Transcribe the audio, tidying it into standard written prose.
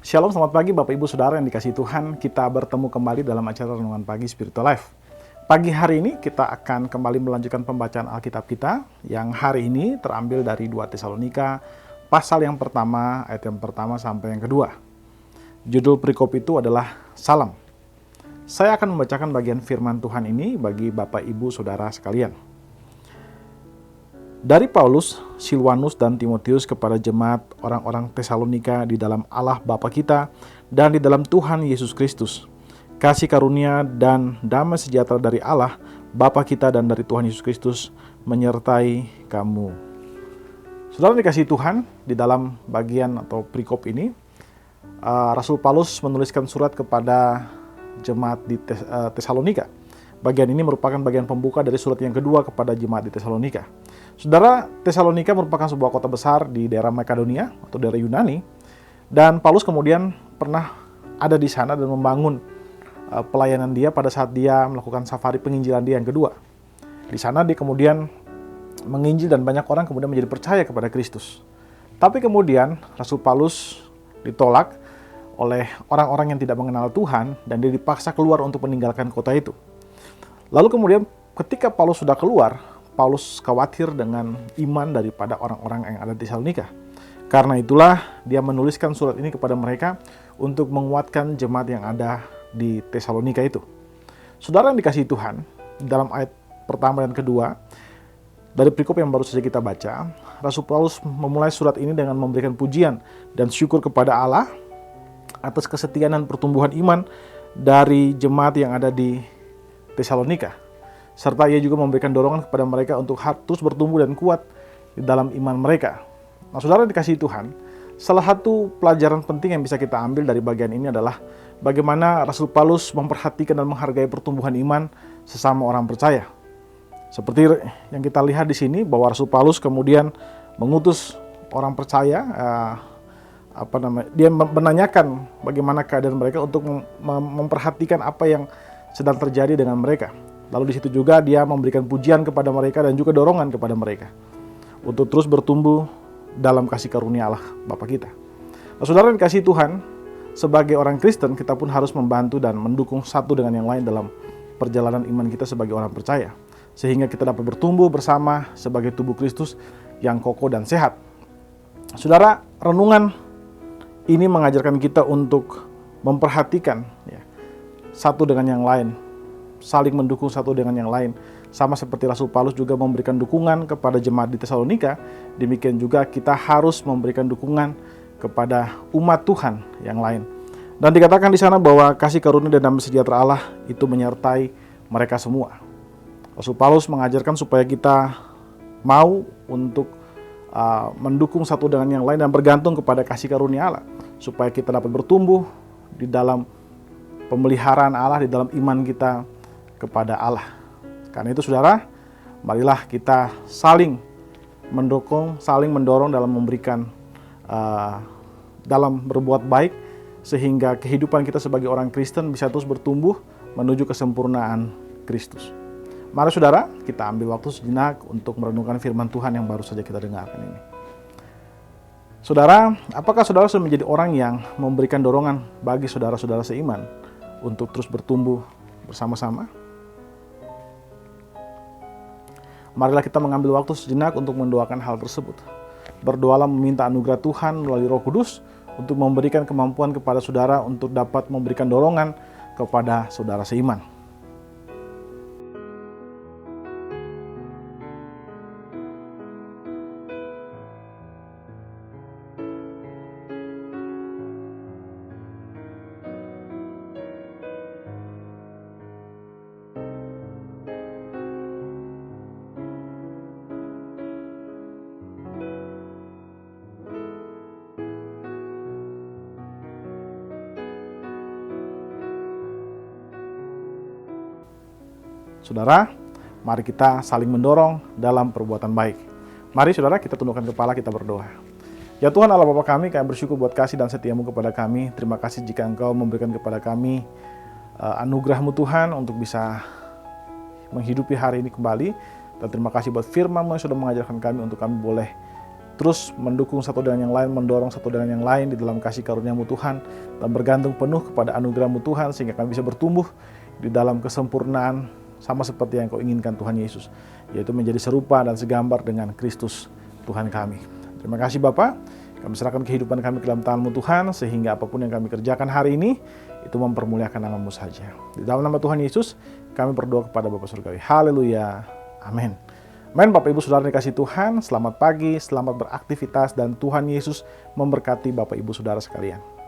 Shalom, selamat pagi Bapak Ibu Saudara yang dikasihi Tuhan. Kita bertemu kembali dalam acara Renungan Pagi Spiritual Life. Pagi hari ini kita akan kembali melanjutkan pembacaan Alkitab kita yang hari ini terambil dari 2 Tesalonika pasal yang pertama, ayat yang pertama sampai yang kedua. Judul perikop itu adalah Salam. Saya akan membacakan bagian firman Tuhan ini bagi Bapak Ibu Saudara sekalian. Dari Paulus, Silwanus, dan Timotius kepada jemaat orang-orang Tesalonika di dalam Allah Bapa kita dan di dalam Tuhan Yesus Kristus. Kasih karunia dan damai sejahtera dari Allah Bapa kita dan dari Tuhan Yesus Kristus menyertai kamu. Saudara dikasihi Tuhan, di dalam bagian atau perikop ini, Rasul Paulus menuliskan surat kepada jemaat di Tesalonika. Bagian ini merupakan bagian pembuka dari surat yang kedua kepada jemaat di Tesalonika. Saudara, Tesalonika merupakan sebuah kota besar di daerah Makedonia atau daerah Yunani, dan Paulus kemudian pernah ada di sana dan membangun pelayanan dia pada saat dia melakukan safari penginjilan dia yang kedua. Di sana dia kemudian menginjil dan banyak orang kemudian menjadi percaya kepada Kristus. Tapi kemudian Rasul Paulus ditolak oleh orang-orang yang tidak mengenal Tuhan dan dia dipaksa keluar untuk meninggalkan kota itu. Lalu kemudian ketika Paulus sudah keluar, Paulus khawatir dengan iman daripada orang-orang yang ada di Tesalonika. Karena itulah dia menuliskan surat ini kepada mereka untuk menguatkan jemaat yang ada di Tesalonika itu. Saudara yang dikasihi Tuhan, dalam ayat pertama dan kedua, dari perikop yang baru saja kita baca, Rasul Paulus memulai surat ini dengan memberikan pujian dan syukur kepada Allah atas kesetiaan dan pertumbuhan iman dari jemaat yang ada di Tesalonika. Serta ia juga memberikan dorongan kepada mereka untuk terus bertumbuh dan kuat di dalam iman mereka. Nah, saudara dikasihi Tuhan, salah satu pelajaran penting yang bisa kita ambil dari bagian ini adalah bagaimana Rasul Paulus memperhatikan dan menghargai pertumbuhan iman sesama orang percaya. Seperti yang kita lihat di sini bahwa Rasul Paulus kemudian mengutus orang percaya, dia menanyakan bagaimana keadaan mereka untuk memperhatikan apa yang sedang terjadi dengan mereka. Lalu di situ juga dia memberikan pujian kepada mereka dan juga dorongan kepada mereka untuk terus bertumbuh dalam kasih karunia Allah Bapa kita. Nah, saudara yang dikasihi Tuhan, sebagai orang Kristen kita pun harus membantu dan mendukung satu dengan yang lain dalam perjalanan iman kita sebagai orang percaya, sehingga kita dapat bertumbuh bersama sebagai tubuh Kristus yang kokoh dan sehat. Saudara, renungan ini mengajarkan kita untuk memperhatikan satu dengan yang lain, saling mendukung satu dengan yang lain. Sama seperti Rasul Paulus juga memberikan dukungan kepada jemaat di Tesalonika, demikian juga kita harus memberikan dukungan kepada umat Tuhan yang lain. Dan dikatakan di sana bahwa kasih karunia dan damai sejahtera Allah itu menyertai mereka semua. Rasul Paulus mengajarkan supaya kita mau untuk mendukung satu dengan yang lain dan bergantung kepada kasih karunia Allah, supaya kita dapat bertumbuh di dalam pemeliharaan Allah, di dalam iman kita kepada Allah. Karena itu saudara, marilah kita saling mendukung, saling mendorong dalam memberikan, dalam berbuat baik, sehingga kehidupan kita sebagai orang Kristen bisa terus bertumbuh menuju kesempurnaan Kristus. Mari saudara, kita ambil waktu sejenak untuk merenungkan firman Tuhan yang baru saja kita dengarkan ini. Saudara, apakah saudara sudah menjadi orang yang memberikan dorongan bagi saudara-saudara seiman untuk terus bertumbuh bersama-sama? Marilah kita mengambil waktu sejenak untuk mendoakan hal tersebut. Berdoalah meminta anugerah Tuhan melalui Roh Kudus untuk memberikan kemampuan kepada saudara untuk dapat memberikan dorongan kepada saudara seiman. Saudara, mari kita saling mendorong dalam perbuatan baik. Mari saudara, kita tundukkan kepala, kita berdoa. Ya Tuhan Allah Bapa kami bersyukur buat kasih dan setiamu kepada kami. Terima kasih jika Engkau memberikan kepada kami anugerah-Mu Tuhan untuk bisa menghidupi hari ini kembali. Dan terima kasih buat firman-Mu yang sudah mengajarkan kami untuk kami boleh terus mendukung satu dengan yang lain, mendorong satu dengan yang lain di dalam kasih karunia-Mu Tuhan, dan bergantung penuh kepada anugerah-Mu Tuhan, sehingga kami bisa bertumbuh di dalam kesempurnaan sama seperti yang Kau inginkan Tuhan Yesus, yaitu menjadi serupa dan segambar dengan Kristus Tuhan kami. Terima kasih Bapa, kami serahkan kehidupan kami ke dalam tangan-Mu Tuhan, sehingga apapun yang kami kerjakan hari ini, itu mempermuliakan nama-Mu saja. Di dalam nama Tuhan Yesus, kami berdoa kepada Bapa Surgawi. Haleluya. Amin. Amin. Bapak Ibu Saudara dikasih Tuhan, selamat pagi, selamat beraktivitas, dan Tuhan Yesus memberkati Bapak Ibu Saudara sekalian.